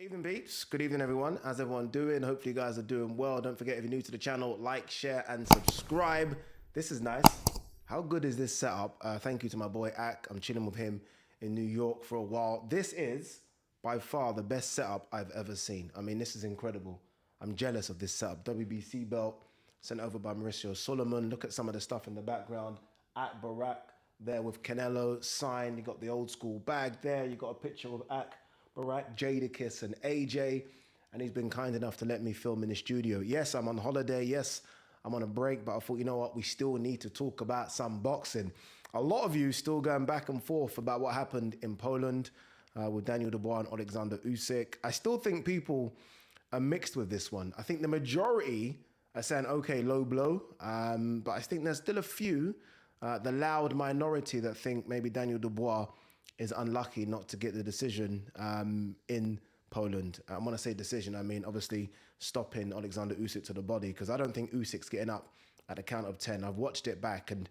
Evening peeps, good evening everyone. How's everyone doing? Hopefully you guys are doing well. Don't forget, if you're new to the channel, like, share and subscribe. This is nice. How good is this setup? Thank you to my boy Ak. I'm chilling with him in New York for a while. This is by far the best setup I've ever seen. I mean, this is incredible. I'm jealous of this setup. WBC belt sent over by Mauricio Solomon. Look at some of the stuff in the background. Ak Barak there with Canelo signed. You got the old school bag there. You got a picture of Ak Barak, Jadakiss and AJ, and he's been kind enough to let me film in the studio. Yes, I'm on holiday. Yes, I'm on a break, but I thought, you know what, we still need to talk about some boxing. A lot of you still going back and forth about what happened in Poland with Daniel Dubois and Alexander Usyk. I still think people are mixed with this one. I think the majority are saying, okay, low blow, but I think there's still a few, the loud minority that think maybe Daniel Dubois is unlucky not to get the decision in Poland. And when I say decision, I mean obviously stopping Alexander Usyk to the body, because I don't think Usyk's getting up at a count of 10. I've watched it back and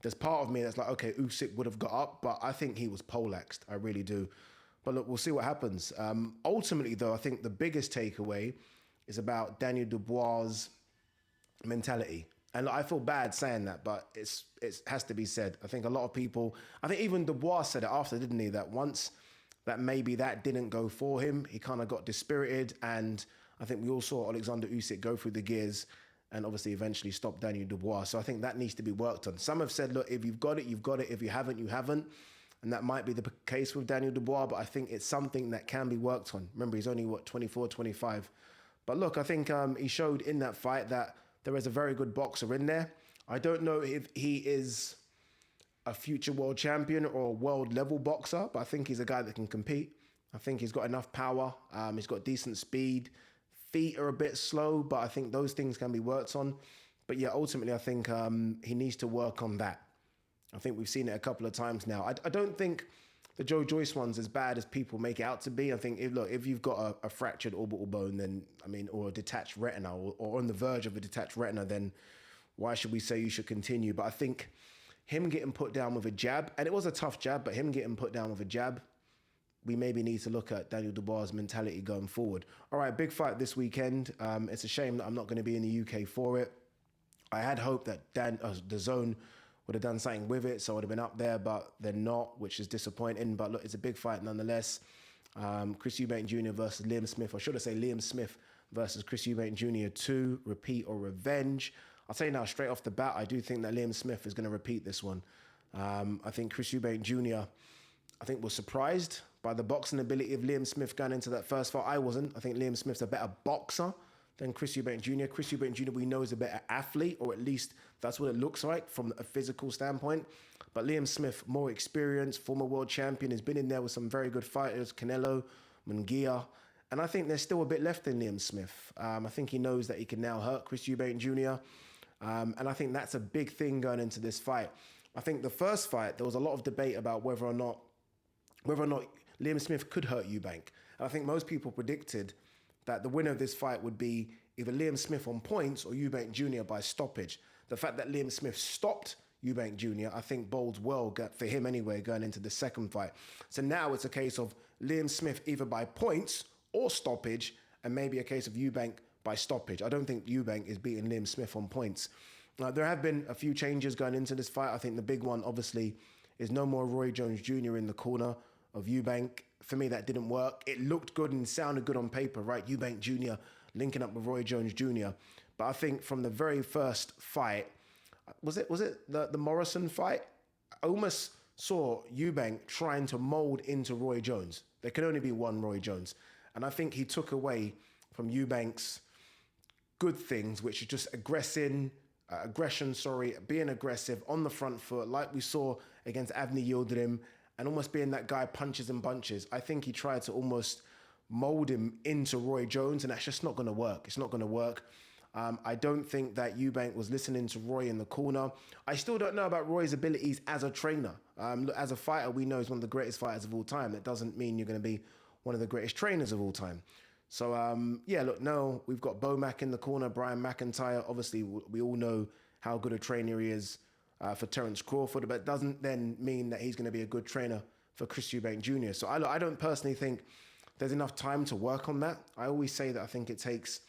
there's part of me that's like, okay, Usyk would have got up, but I think he was poleaxed. I really do. But look, we'll see what happens. Ultimately, though, I think the biggest takeaway is about Daniel Dubois' mentality. And I feel bad saying that, but it has to be said. I think a lot of people, I think even Dubois said it after, didn't he? That once that maybe that didn't go for him, he kind of got dispirited. And I think we all saw Alexander Usyk go through the gears and obviously eventually stop Daniel Dubois. So I think that needs to be worked on. Some have said, look, if you've got it, you've got it. If you haven't, you haven't. And that might be the case with Daniel Dubois, but I think it's something that can be worked on. Remember, he's only, 24, 25. But look, I think he showed in that fight that there is a very good boxer in there. I don't know if he is a future world champion or a world level boxer, but I think he's a guy that can compete. I think he's got enough power. He's got decent speed. Feet are a bit slow, but I think those things can be worked on. But yeah, ultimately, I think he needs to work on that. I think we've seen it a couple of times now. I don't think the Joe Joyce one's as bad as people make it out to be. I think, if you've got a fractured orbital bone, then, I mean, or a detached retina, or on the verge of a detached retina, then why should we say you should continue? But I think him getting put down with a jab, and it was a tough jab, but him getting put down with a jab, we maybe need to look at Daniel Dubois' mentality going forward. All right, big fight this weekend. It's a shame that I'm not going to be in the UK for it. I had hoped that the Zone would have done something with it, so I would have been up there, but they're not, which is disappointing. But look, it's a big fight nonetheless. Chris Eubank Jr. versus Liam Smith, or should I say Liam Smith versus Chris Eubank Jr. 2, repeat or revenge. I'll tell you now, straight off the bat, I do think that Liam Smith is going to repeat this one. I think Chris Eubank Jr., was surprised by the boxing ability of Liam Smith going into that first fight. I wasn't. I think Liam Smith's a better boxer than Chris Eubank Jr. Chris Eubank Jr. we know is a better athlete, or at least that's what it looks like from a physical standpoint. But Liam Smith, more experienced, former world champion, has been in there with some very good fighters, Canelo, Munguia. And I think there's still a bit left in Liam Smith. I think he knows that he can now hurt Chris Eubank Jr. And I think that's a big thing going into this fight. I think the first fight, there was a lot of debate about whether or not Liam Smith could hurt Eubank. And I think most people predicted that the winner of this fight would be either Liam Smith on points or Eubank Jr. by stoppage. The fact that Liam Smith stopped Eubank Jr., I think bodes well for him anyway going into the second fight. So now it's a case of Liam Smith either by points or stoppage, and maybe a case of Eubank by stoppage. I don't think Eubank is beating Liam Smith on points. There have been a few changes going into this fight. I think the big one, obviously, is no more Roy Jones Jr. in the corner of Eubank. For me, that didn't work. It looked good and sounded good on paper, right? Eubank Jr. linking up with Roy Jones Jr. But I think from the very first fight, was it the Morrison fight? I almost saw Eubank trying to mold into Roy Jones. There can only be one Roy Jones. And I think he took away from Eubank's good things, which is just aggression, being aggressive on the front foot, like we saw against Avni Yildirim, and almost being that guy punches and bunches. I think he tried to almost mold him into Roy Jones, and that's just not going to work. It's not going to work. I don't think that Eubank was listening to Roy in the corner. I still don't know about Roy's abilities as a trainer. As a fighter, we know he's one of the greatest fighters of all time. That doesn't mean you're going to be one of the greatest trainers of all time. So, yeah, look, no, we've got Bomac in the corner, Brian McIntyre. Obviously, we all know how good a trainer he is for Terence Crawford, but it doesn't then mean that he's going to be a good trainer for Chris Eubank Jr. So I don't personally think there's enough time to work on that. I always say that I think it takes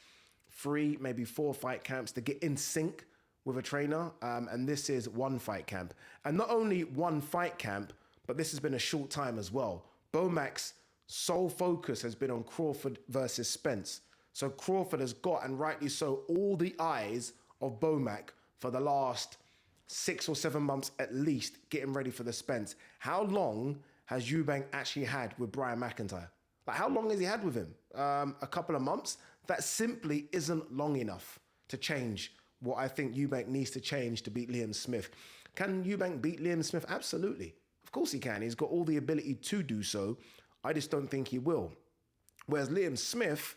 3, maybe 4 fight camps to get in sync with a trainer. And this is 1 fight camp. And not only 1 fight camp, but this has been a short time as well. Bomac's sole focus has been on Crawford versus Spence. So Crawford has got, and rightly so, all the eyes of Bomac for the last 6 or 7 months at least, getting ready for the Spence. How long has Eubank actually had with Brian McIntyre? Like, how long has he had with him? A couple of months? That simply isn't long enough to change what I think Eubank needs to change to beat Liam Smith. Can Eubank beat Liam Smith? Absolutely. Of course he can. He's got all the ability to do so. I just don't think he will. Whereas Liam Smith,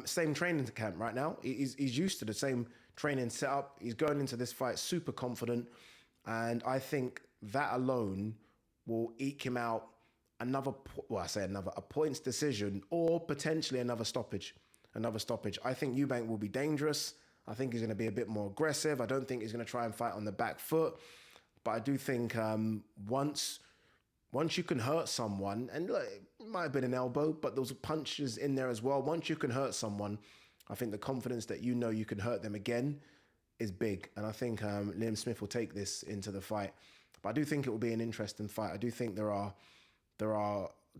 same training camp right now. He's used to the same training setup. He's going into this fight super confident. And I think that alone will eke him out a points decision or potentially another stoppage. I think Eubank will be dangerous. I think he's going to be a bit more aggressive. I don't think he's going to try and fight on the back foot. But I do think once you can hurt someone, and look, it might have been an elbow, but there was punches in there as well. Once you can hurt someone, I think the confidence that you know you can hurt them again is big. And I think Liam Smith will take this into the fight. But I do think it will be an interesting fight. I do think there are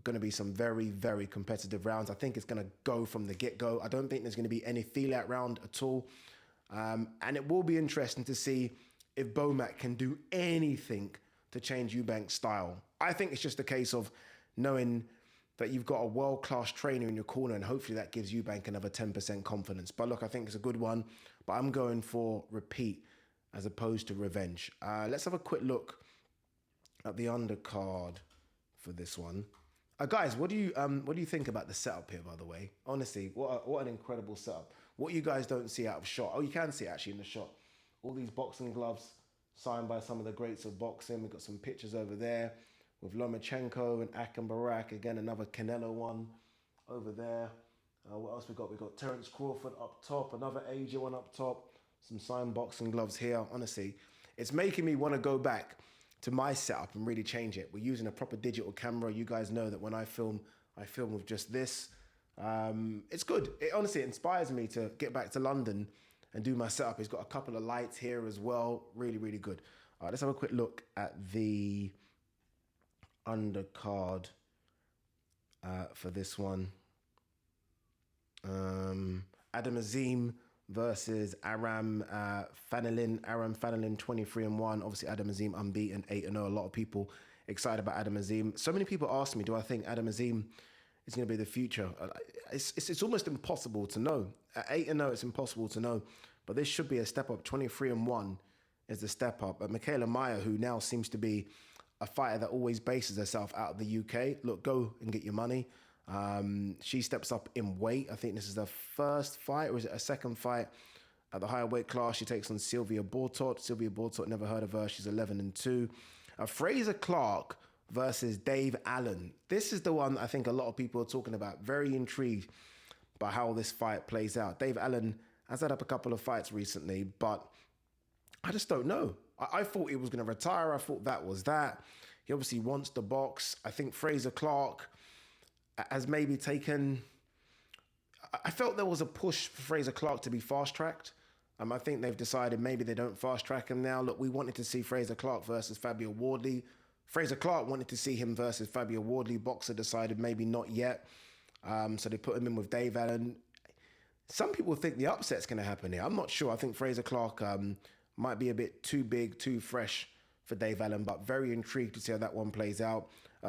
going to be some very, very competitive rounds. I think it's going to go from the get-go. I don't think there's going to be any feel-out round at all. And it will be interesting to see if Bomac can do anything to change Eubank's style. I think it's just a case of knowing that you've got a world-class trainer in your corner, and hopefully that gives Eubank another 10% confidence. But look, I think it's a good one, but I'm going for repeat as opposed to revenge. Let's have a quick look at the undercard for this one. Guys, what do you think about the setup here, by the way? Honestly, what an incredible setup. What you guys don't see out of shot. Oh, you can see it actually in the shot. All these boxing gloves signed by some of the greats of boxing. We've got some pictures over there with Lomachenko and Ak and Barak. Again, another Canelo one over there. What else we got? We've got Terence Crawford up top, another Asia one up top, some signed boxing gloves here. Honestly, it's making me want to go back to my setup and really change it. We're using a proper digital camera. You guys know that when I film with just this. It's good. It honestly inspires me to get back to London and do my setup. It's got a couple of lights here as well. Really, really good. All right, let's have a quick look at the undercard for this one. Adam Azim versus Aram Fanilin. Aram Fanilin 23-1. Obviously, Adam Azim unbeaten 8-0. A lot of people excited about Adam Azim. So many people ask me, do I think Adam Azim is going to be the future? It's almost impossible to know. At 8-0, it's impossible to know. But this should be a step up. 23-1 is the step up. But Michaela Meyer, who now seems to be a fighter that always bases herself out of the UK, look, go and get your money. She steps up in weight. I think this is her first fight, or is it a second fight at the higher weight class? She takes on Sylvia Bortot. Sylvia Bortot, never heard of her. She's 11-2. Fraser Clark versus Dave Allen. This is the one I think a lot of people are talking about. Very intrigued by how this fight plays out. Dave Allen has had up a couple of fights recently, but I just don't know. I thought he was going to retire. I thought that was that. He obviously wants the box. I think Fraser Clark has maybe taken... I felt there was a push for Fraser Clark to be fast-tracked. I think they've decided maybe they don't fast-track him now. Look, we wanted to see Fraser Clark versus Fabio Wardley. Fraser Clark wanted to see him versus Fabio Wardley. Boxer decided maybe not yet. So they put him in with Dave Allen. Some people think the upset's going to happen here. I'm not sure. I think Fraser Clark might be a bit too big, too fresh for Dave Allen, but very intrigued to see how that one plays out.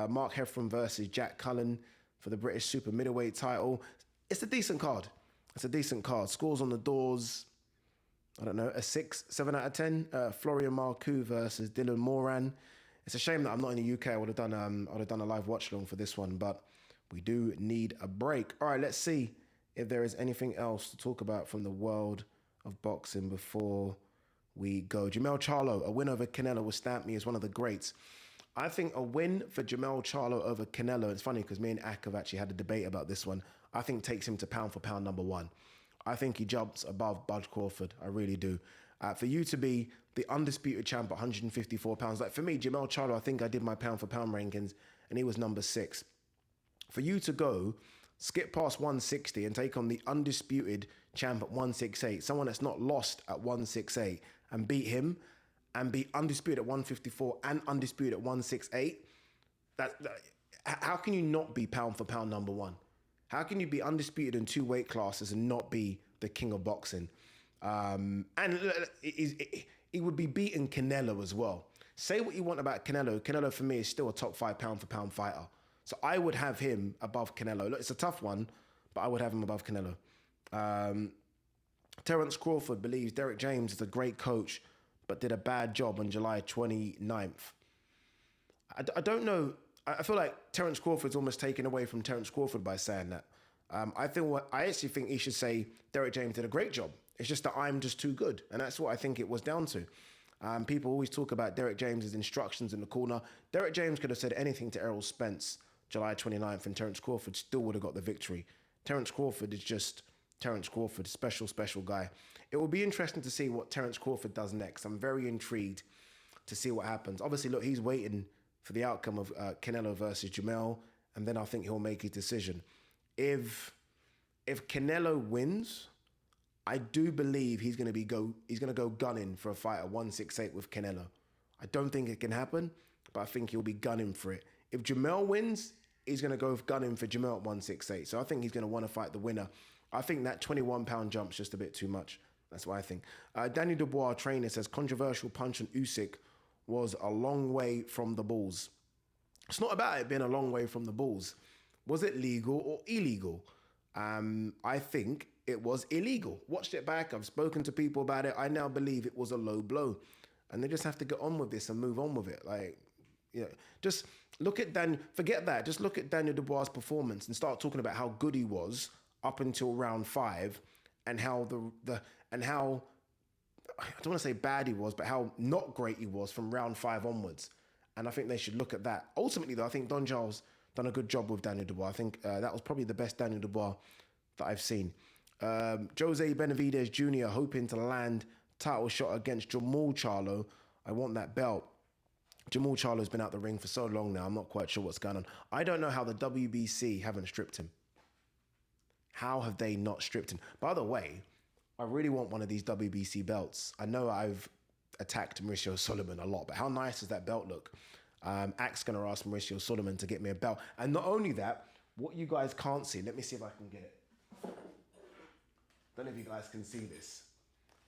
Mark Heffron versus Jack Cullen for the British super middleweight title. It's a decent card. Scores on the doors, I don't know, a 6, 7 out of 10. Florian Marcoux versus Dylan Moran. It's a shame that I'm not in the UK. I would have done a live watch along for this one, but we do need a break. All right, let's see if there is anything else to talk about from the world of boxing before we go. Jamel Charlo, a win over Canelo will stamp me as one of the greats. I think a win for Jamel Charlo over Canelo, it's funny because me and Ak have actually had a debate about this one, I think takes him to pound for pound number one. I think he jumps above Bud Crawford. I really do. For you to be the undisputed champ at 154 pounds, like for me, Jamel Charlo, I think I did my pound for pound rankings and he was number 6. For you to go skip past 160 and take on the undisputed champ at 168, someone that's not lost at 168, and beat him and be undisputed at 154 and undisputed at 168, how can you not be pound for pound number one? How can you be undisputed in 2 weight classes and not be the king of boxing? And he would be beating Canelo as well. Say what you want about Canelo. Canelo for me is still a top 5 pound for pound fighter. So I would have him above Canelo. Look, it's a tough one, but I would have him above Canelo. Terence Crawford believes Derek James is a great coach, but did a bad job on July 29th. I don't know. I feel like Terence Crawford's almost taken away from Terence Crawford by saying that. I actually think he should say Derek James did a great job. It's just that I'm just too good. And that's what I think it was down to. People always talk about Derek James's instructions in the corner. Derek James could have said anything to Errol Spence July 29th and Terence Crawford still would have got the victory. Terence Crawford is just Terence Crawford, special guy. It will be interesting to see what Terence Crawford does next. I'm very intrigued to see what happens. Obviously, look, he's waiting for the outcome of Canelo versus Jamel, and then I think he'll make his decision. If Canelo wins, I do believe he's going to go gunning for a fight at 168 with Canelo. I don't think it can happen, but I think he'll be gunning for it. If Jamel wins, he's going to go gunning for Jamel at 168. So I think he's going to want to fight the winner. I think that 21-pound jump's just a bit too much. That's what I think. Danny Dubois, trainer, says controversial punch on Usyk was a long way from the balls. It's not about it being a long way from the balls. Was it legal or illegal? I think it was illegal. Watched it back. I've spoken to people about it. I now believe it was a low blow. And they just have to get on with this and move on with it. Like, you know, just look at forget that. Just look at Daniel Dubois' performance and start talking about how good he was up until round 5 and how how, I don't want to say bad he was, but how not great he was from round 5 onwards. And I think they should look at that. Ultimately, though, I think Don Giles done a good job with Daniel Dubois. I think that was probably the best Daniel Dubois that I've seen. Jose Benavidez Jr. hoping to land title shot against Jamal Charlo. I want that belt. Jamal Charlo's been out the ring for so long now. I'm not quite sure what's going on. I don't know how the WBC haven't stripped him. How have they not stripped him? By the way, I really want one of these WBC belts. I know I've attacked Mauricio Solomon a lot, but how nice does that belt look? Axe going to ask Mauricio Solomon to get me a belt. And not only that, what you guys can't see, let me see if I can get it. Don't know if you guys can see this,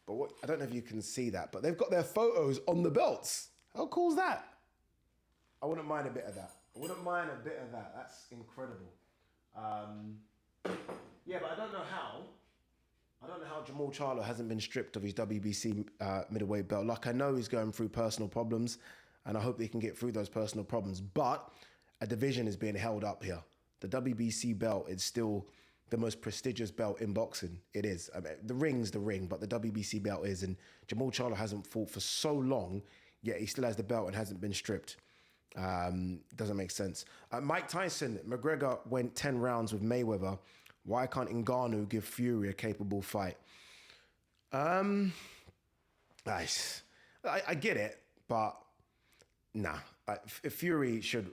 but I don't know if you can see that, but they've got their photos on the belts. How cool is that? I wouldn't mind a bit of that. That's incredible. Yeah, but I don't know how Jamal Charlo hasn't been stripped of his WBC middleweight belt. Like, I know he's going through personal problems, and I hope they can get through those personal problems. But a division is being held up here. The WBC belt is still the most prestigious belt in boxing. It is. I mean, the ring's the ring, but the WBC belt is. And Jamal Charlo hasn't fought for so long, yet he still has the belt and hasn't been stripped. Doesn't make sense. Mike Tyson, McGregor went 10 rounds with Mayweather. Why can't Ngannou give Fury a capable fight? I get it, but nah. Fury should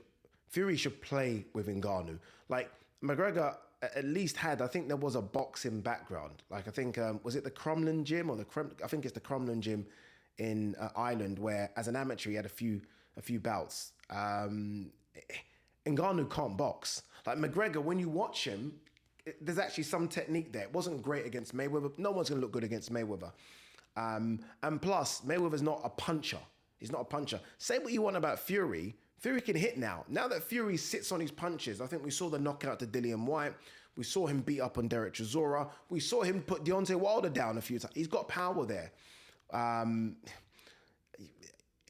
play with Ngannou. Like, McGregor at least had, I think there was a boxing background. Like, I think, was it the Crumlin gym I think it's the Crumlin gym in Ireland, where as an amateur he had a few bouts. Ngannou can't box. Like, McGregor, when you watch him, there's actually some technique there. It wasn't great against Mayweather. No one's going to look good against Mayweather. And plus, Mayweather's not a puncher. He's not a puncher. Say what you want about Fury. Fury can hit now. Now that Fury sits on his punches, I think we saw the knockout to Dillian White. We saw him beat up on Derek Chisora. We saw him put Deontay Wilder down a few times. He's got power there.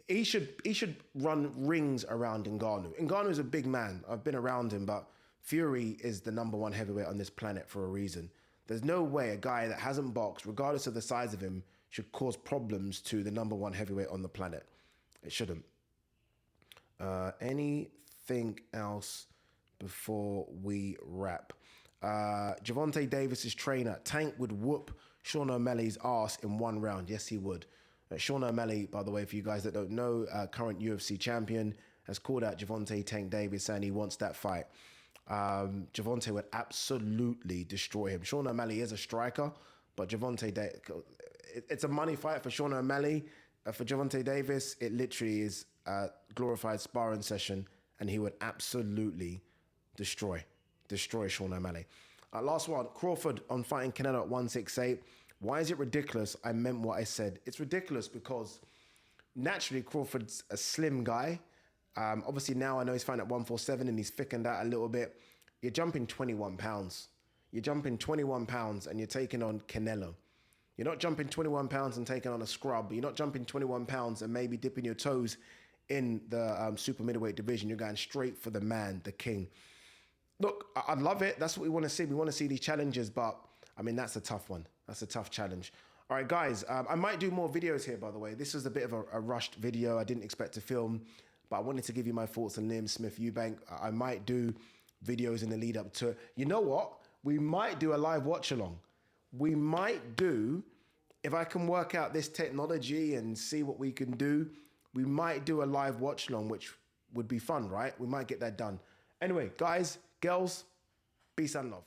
He should run rings around Ngannou. Ngannou's a big man. I've been around him, but Fury is the number 1 heavyweight on this planet for a reason. There's no way a guy that hasn't boxed, regardless of the size of him, should cause problems to the number 1 heavyweight on the planet. It shouldn't. Anything else before we wrap? Gervonta Davis's trainer, Tank would whoop Sean O'Malley's ass in 1 round. Yes, he would. Sean O'Malley, by the way, for you guys that don't know, current UFC champion, has called out Gervonta Tank Davis saying he wants that fight. Gervonta would absolutely destroy him. Sean O'Malley is a striker, but it's a money fight for Sean O'Malley. For Gervonta Davis, it literally is a glorified sparring session, and he would absolutely destroy Sean O'Malley. Last one, Crawford on fighting Canelo at 168. Why is it ridiculous? I meant what I said. It's ridiculous because naturally Crawford's a slim guy. Obviously now I know he's fighting at 147 and he's thickened out a little bit. You're jumping 21 pounds. You're jumping 21 pounds and you're taking on Canelo. You're not jumping 21 pounds and taking on a scrub. You're not jumping 21 pounds and maybe dipping your toes in the super middleweight division. You're going straight for the man, the king. Look, I love it. That's what we want to see. We want to see these challenges, but I mean, that's a tough one. That's a tough challenge. All right, guys, I might do more videos here, by the way. This was a bit of a rushed video. I didn't expect to film, but I wanted to give you my thoughts on Liam Smith Eubank. I might do videos in the lead up to it. You know what? We might do a live watch along. We might do, if I can work out this technology and see what we can do, we might do a live watch along, which would be fun, right? We might get that done. Anyway, guys, girls, peace and love.